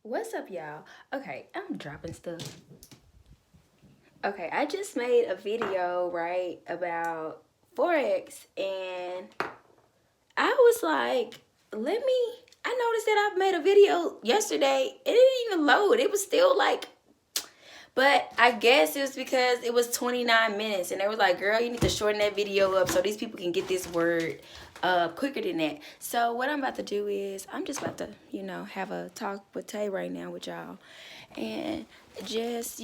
What's up, y'all? Okay, I'm dropping stuff. Okay, I just made a video, right, about Forex, and I was like, I noticed that I made a video yesterday. It didn't even load. It was still like, but I guess it was because it was 29 minutes, and they was like, girl, you need to shorten that video up so these people can get this word quicker than that. So what I'm about to do is I'm just about to, have a talk with Tay right now with y'all. And just,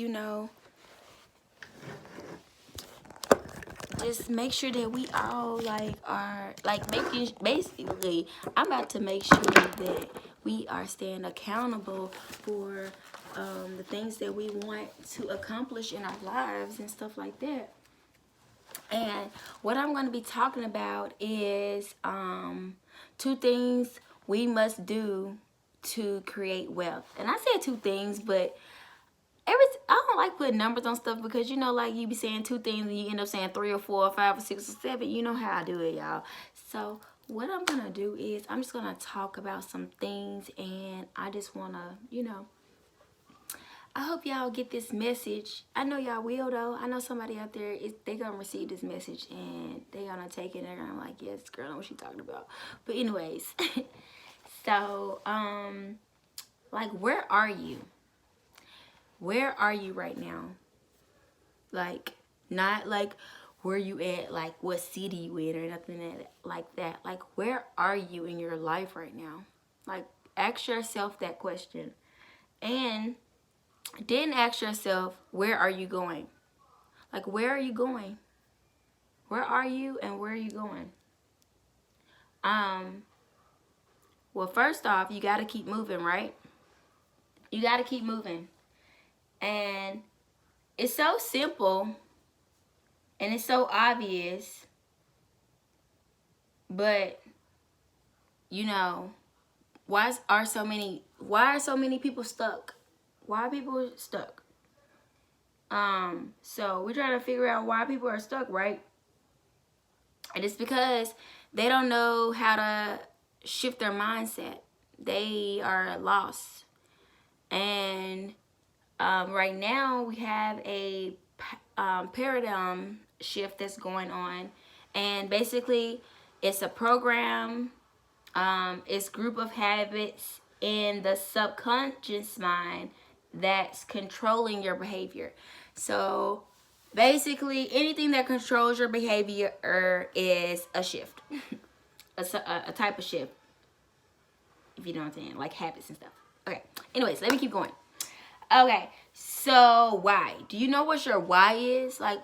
just make sure that we all like are like making basically I'm about to make sure that we are staying accountable for the things that we want to accomplish in our lives and stuff like that. And what I'm going to be talking about is two things we must do to create wealth. And I said two things, but I don't like putting numbers on stuff because like you be saying two things and you end up saying three or four or five or six or seven. You know how I do it, y'all. So what I'm gonna do is I'm just gonna talk about some things, and I just wanna, I hope y'all get this message. I know y'all will though. I know somebody out there is they gonna receive this message and they gonna take it and they're gonna like, yes, girl, I know what she talking about. But anyways, so like where are you? Where are you right now? Like, not like where you at, like what city you in or nothing like that. Like, where are you in your life right now? Like, ask yourself that question. And then ask yourself, where are you going? Like, where are you going? Where are you and where are you going? Um, well, first off, you got to keep moving, right? You got to keep moving. And it's so simple and it's so obvious, but why are so many people stuck? Why are people stuck? So we're trying to figure out why people are stuck, right? And it's because they don't know how to shift their mindset. They are lost. And right now we have a paradigm shift that's going on. And basically it's a program. It's group of habits in the subconscious mind that's controlling your behavior. So basically, anything that controls your behavior is a shift, a type of shift, if you know what I'm saying, like habits and stuff. Okay, anyways, let me keep going. Okay, so why? Do you know what your why is? Like,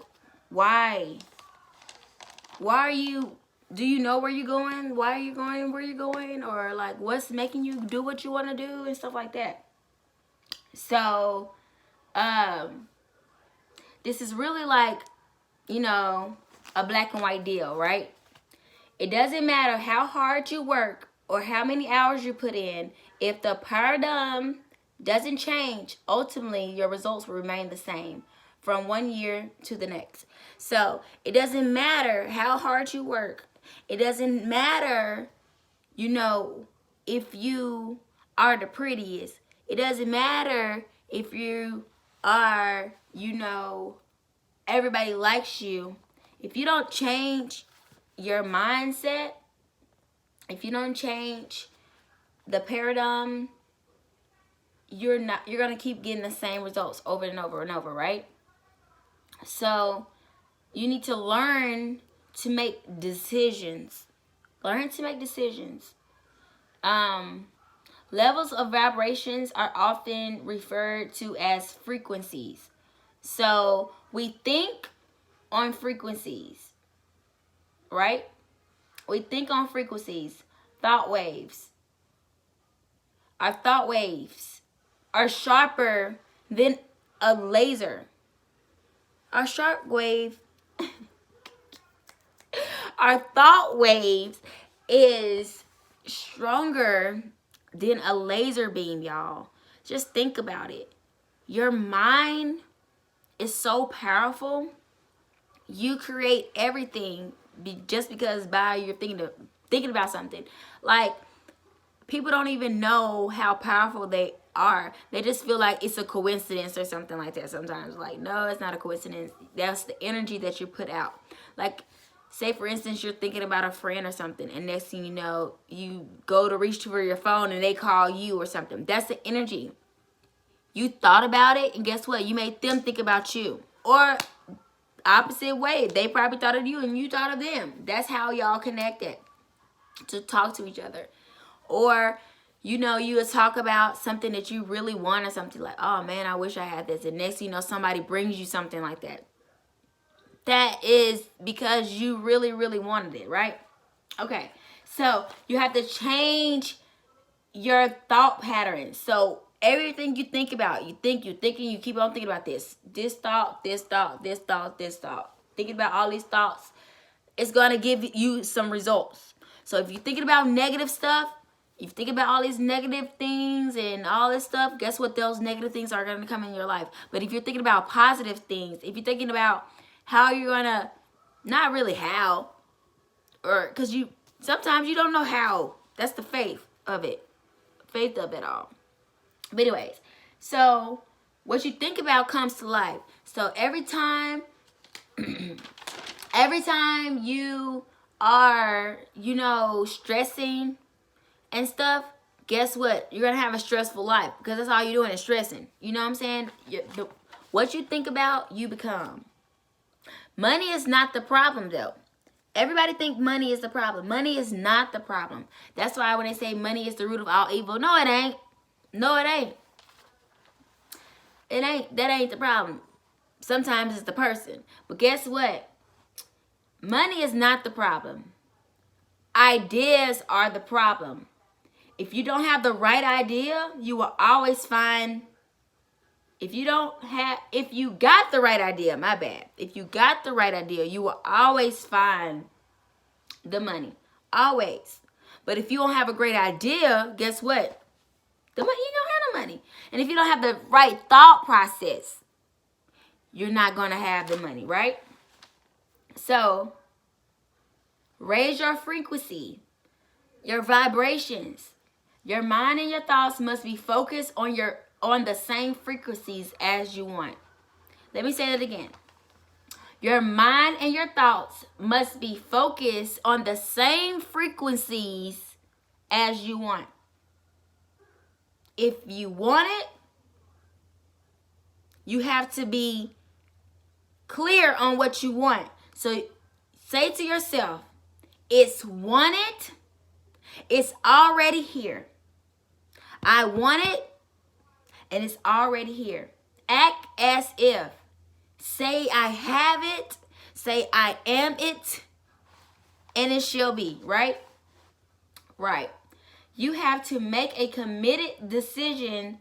why? Why are you do you know where you're going? Why are you going where you're going? Or like what's making you do what you want to do and stuff like that. So, um, this is really like, a black and white deal, right? It doesn't matter how hard you work or how many hours you put in. If the paradigm doesn't change, ultimately your results will remain the same from one year to the next. So it doesn't matter how hard you work. It doesn't matter, if you are the prettiest. It doesn't matter if you are, everybody likes you. If you don't change your mindset, if you don't change the paradigm, you're gonna keep getting the same results over and over and over, right? So you need to learn to make decisions. Learn to make decisions. Levels of vibrations are often referred to as frequencies. So we think on frequencies, right? We think on frequencies, thought waves. Our thought waves are sharper than a laser. Our sharp wave, our thought waves is stronger than a laser beam, y'all. Just think about it. Your mind is so powerful. You create everything just because by you're thinking about something. Like people don't even know how powerful they are. They just feel like it's a coincidence or something like that sometimes. Like, no, it's not a coincidence. That's the energy that you put out. Like, say for instance, you're thinking about a friend or something, and next thing you know, you go to reach for your phone and they call you or something. That's the energy. You thought about it, and guess what? You made them think about you. Or opposite way. They probably thought of you and you thought of them. That's how y'all connected to talk to each other. Or, you know, you would talk about something that you really want or something like, oh man, I wish I had this. And next thing you know, somebody brings you something like that. That is because you really, really wanted it, right? Okay, so you have to change your thought patterns. So everything you think about, you keep on thinking about this thought, this thought, this thought, this thought. Thinking about all these thoughts, it's going to give you some results. So if you're thinking about negative stuff, if you think about all these negative things and all this stuff, guess what? Those negative things are going to come in your life. But if you're thinking about positive things, if you're thinking about how you're going to, not really how, or because sometimes you don't know how. That's the faith of it. Faith of it all. But anyways, so what you think about comes to life. So every time you are, you know, stressing and stuff, guess what? You're going to have a stressful life because that's all you're doing is stressing. You know what I'm saying? What you think about, you become. Money is not the problem, though. Everybody think money is the problem. Money is not the problem. That's why when they say money is the root of all evil, no, it ain't. No, it ain't. It ain't. That ain't the problem. Sometimes it's the person. But guess what? Money is not the problem. Ideas are the problem. If you don't have the right idea, you will always find... If you got the right idea, my bad. If you got the right idea, you will always find the money. Always. But if you don't have a great idea, guess what? You don't have no money. And if you don't have the right thought process, you're not going to have the money, right? So, raise your frequency, your vibrations. Your mind and your thoughts must be focused on the same frequencies as you want. Let me say that again. Your mind and your thoughts must be focused on the same frequencies as you want. If you want it, you have to be clear on what you want. So say to yourself, it's wanted, it's already here. I want it, and it's already here. Act as if. Say I have it. Say I am it. And it shall be, right? Right. You have to make a committed decision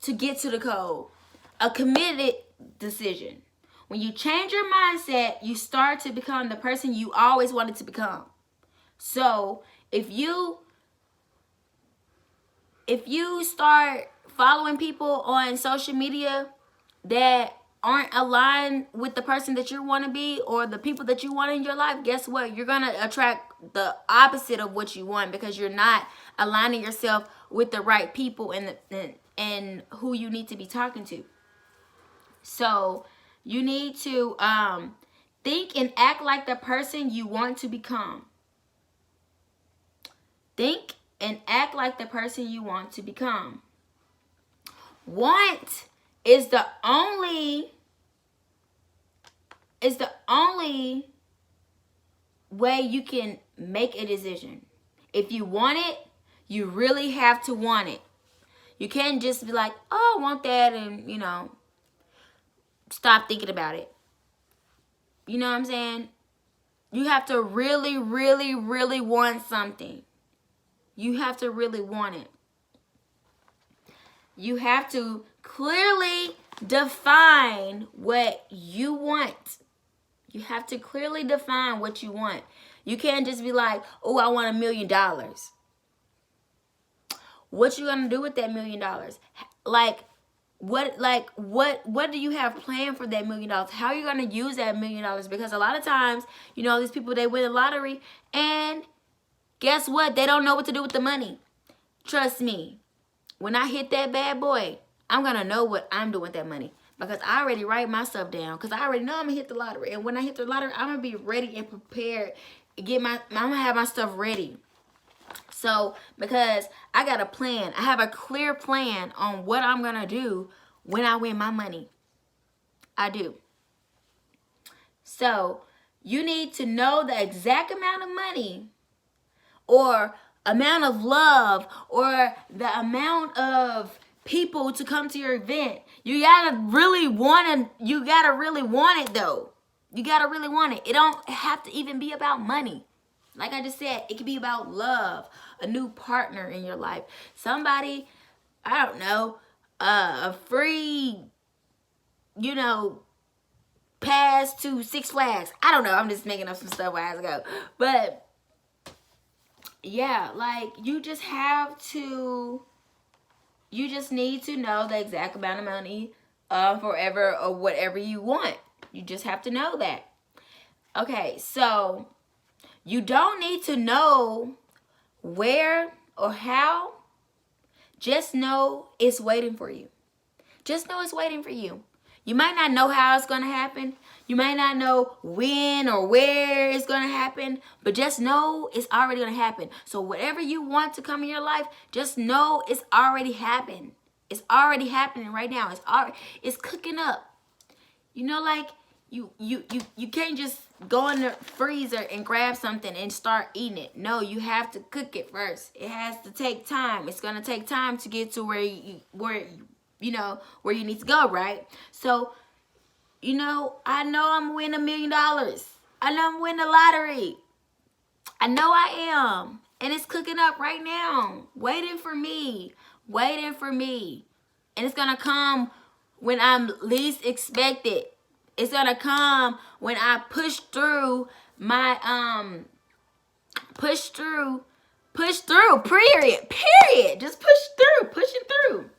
to get to the code. A committed decision. When you change your mindset, you start to become the person you always wanted to become. So if you start following people on social media that aren't aligned with the person that you want to be or the people that you want in your life, guess what? You're going to attract the opposite of what you want because you're not aligning yourself with the right people and who you need to be talking to. So you need to think and act like the person you want to become. Think and act like the person you want to become. Want is the only way you can make a decision. If you want it, you really have to want it. You can't just be like, oh, I want that, and, stop thinking about it. You know what I'm saying? You have to really, really, really want something. You have to really want it. You have to clearly define what you want. You have to clearly define what you want. You can't just be like, oh, I want $1 million. What you gonna do with that $1 million? What do you have planned for that $1 million? How are you gonna use that $1 million? Because a lot of times, these people, they win the lottery, and guess what? They don't know what to do with the money. trust me, when I hit that bad boy, I'm going to know what I'm doing with that money. Because I already write my stuff down. Because I already know I'm going to hit the lottery. And when I hit the lottery, I'm going to be ready and prepared. I'm going to have my stuff ready. So, because I got a plan. I have a clear plan on what I'm going to do when I win my money. I do. So, you need to know the exact amount of money or amount of love or the amount of people to come to your event. You gotta really want it though. You gotta really want it. It don't have to even be about money. Like I just said, it could be about love, a new partner in your life. Somebody, I don't know, a free, pass to Six Flags. I don't know. I'm just making up some stuff as I go. But yeah, like you just need to know the exact amount of money forever or whatever you want. You just have to know that. Okay, so you don't need to know where or how. Just know it's waiting for you. Just know it's waiting for you. You might not know how it's going to happen. You might not know when or where it's going to happen. But just know it's already going to happen. So whatever you want to come in your life, just know it's already happened. It's already happening right now. It's cooking up. Like you can't just go in the freezer and grab something and start eating it. No, you have to cook it first. It has to take time. It's going to take time to get to where you need to go, right? So, I know I'm winning $1 million. I know I'm winning the lottery. I know I am. And it's cooking up right now, waiting for me. And it's going to come when I'm least expected. It's going to come when I push through my, period. Just pushing through.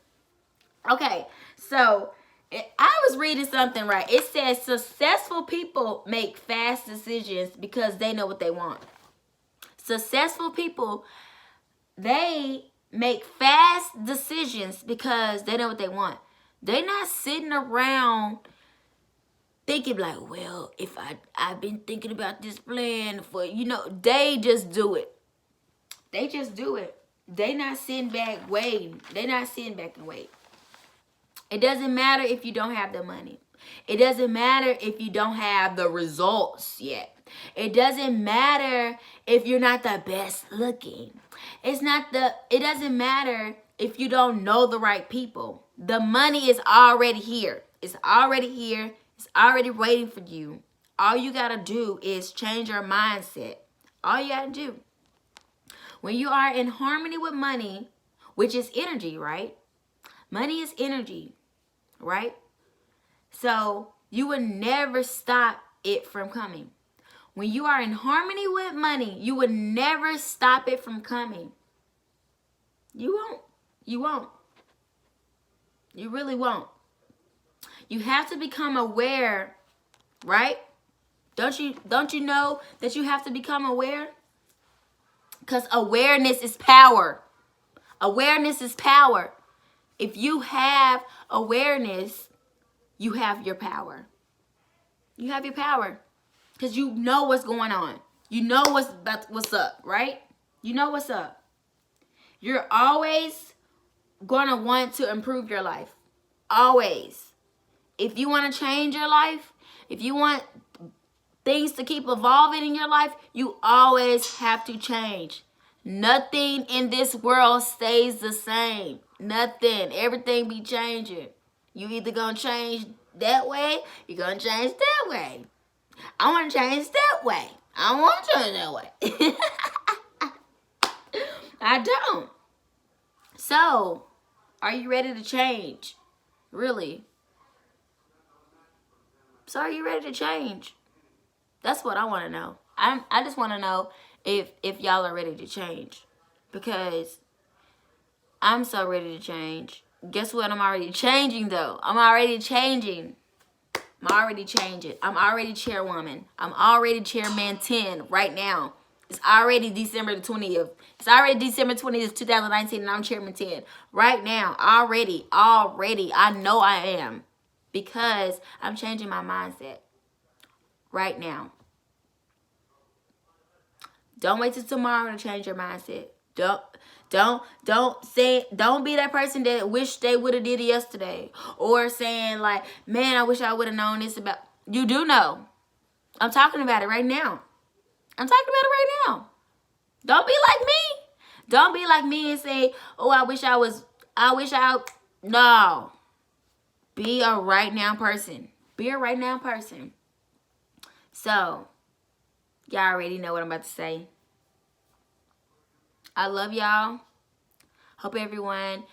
Okay, so I was reading something right. It says successful people make fast decisions because they know what they want. Successful people, they make fast decisions because they know what they want. They're not sitting around thinking like, well, if I've been thinking about this plan for, they just do it. They just do it. They not sitting back waiting. They not sitting back and wait. It doesn't matter if you don't have the money. It doesn't matter if you don't have the results yet. It doesn't matter if you're not the best looking. It doesn't matter if you don't know the right people. The money is already here. It's already here. It's already waiting for you. All you got to do is change your mindset. All you got to do. When you are in harmony with money, which is energy, right? Money is energy, right? So you would never stop it from coming. When you are in harmony with money, you would never stop it from coming. You won't. You won't. You really won't. You have to become aware, right? Don't you know that you have to become aware? Because awareness is power. Awareness is power. If you have awareness, you have your power. You have your power. Because you know what's going on. You know what's up, right? You know what's up. You're always going to want to improve your life. Always. If you want to change your life, if you want things to keep evolving in your life, you always have to change. Nothing in this world stays the same. Nothing. Everything be changing. You either gonna change that way, you're gonna change that way. I want to change that way. I don't want to change that way. I don't. So, are you ready to change? Really? So, are you ready to change? That's what I want to know. I just want to know if y'all are ready to change. Because I'm so ready to change. Guess what? I'm already changing, though. I'm already changing. I'm already changing. I'm already chairwoman. I'm already chairman 10 right now. It's already December the 20th. It's already December 20th, 2019, and I'm Chairman 10. Right now, already, I know I am. Because I'm changing my mindset. Right now. Don't wait till tomorrow to change your mindset. Don't be that person that wish they would have did it yesterday. Or saying like, man, I wish I would have known this about. You do know. I'm talking about it right now. I'm talking about it right now. Don't be like me. Don't be like me and say, oh, no. Be a right now person. Be a right now person. So, y'all already know what I'm about to say. I love y'all. Hope everyone,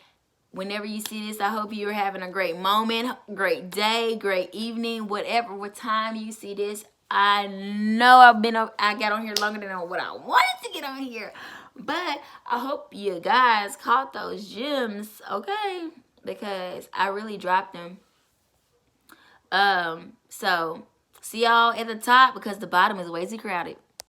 whenever you see this, I hope you're having a great moment, great day, great evening, what time you see this. I know I got on here longer than what I wanted to get on here. But I hope you guys caught those gems, okay? Because I really dropped them. So see y'all at the top because the bottom is way too crowded.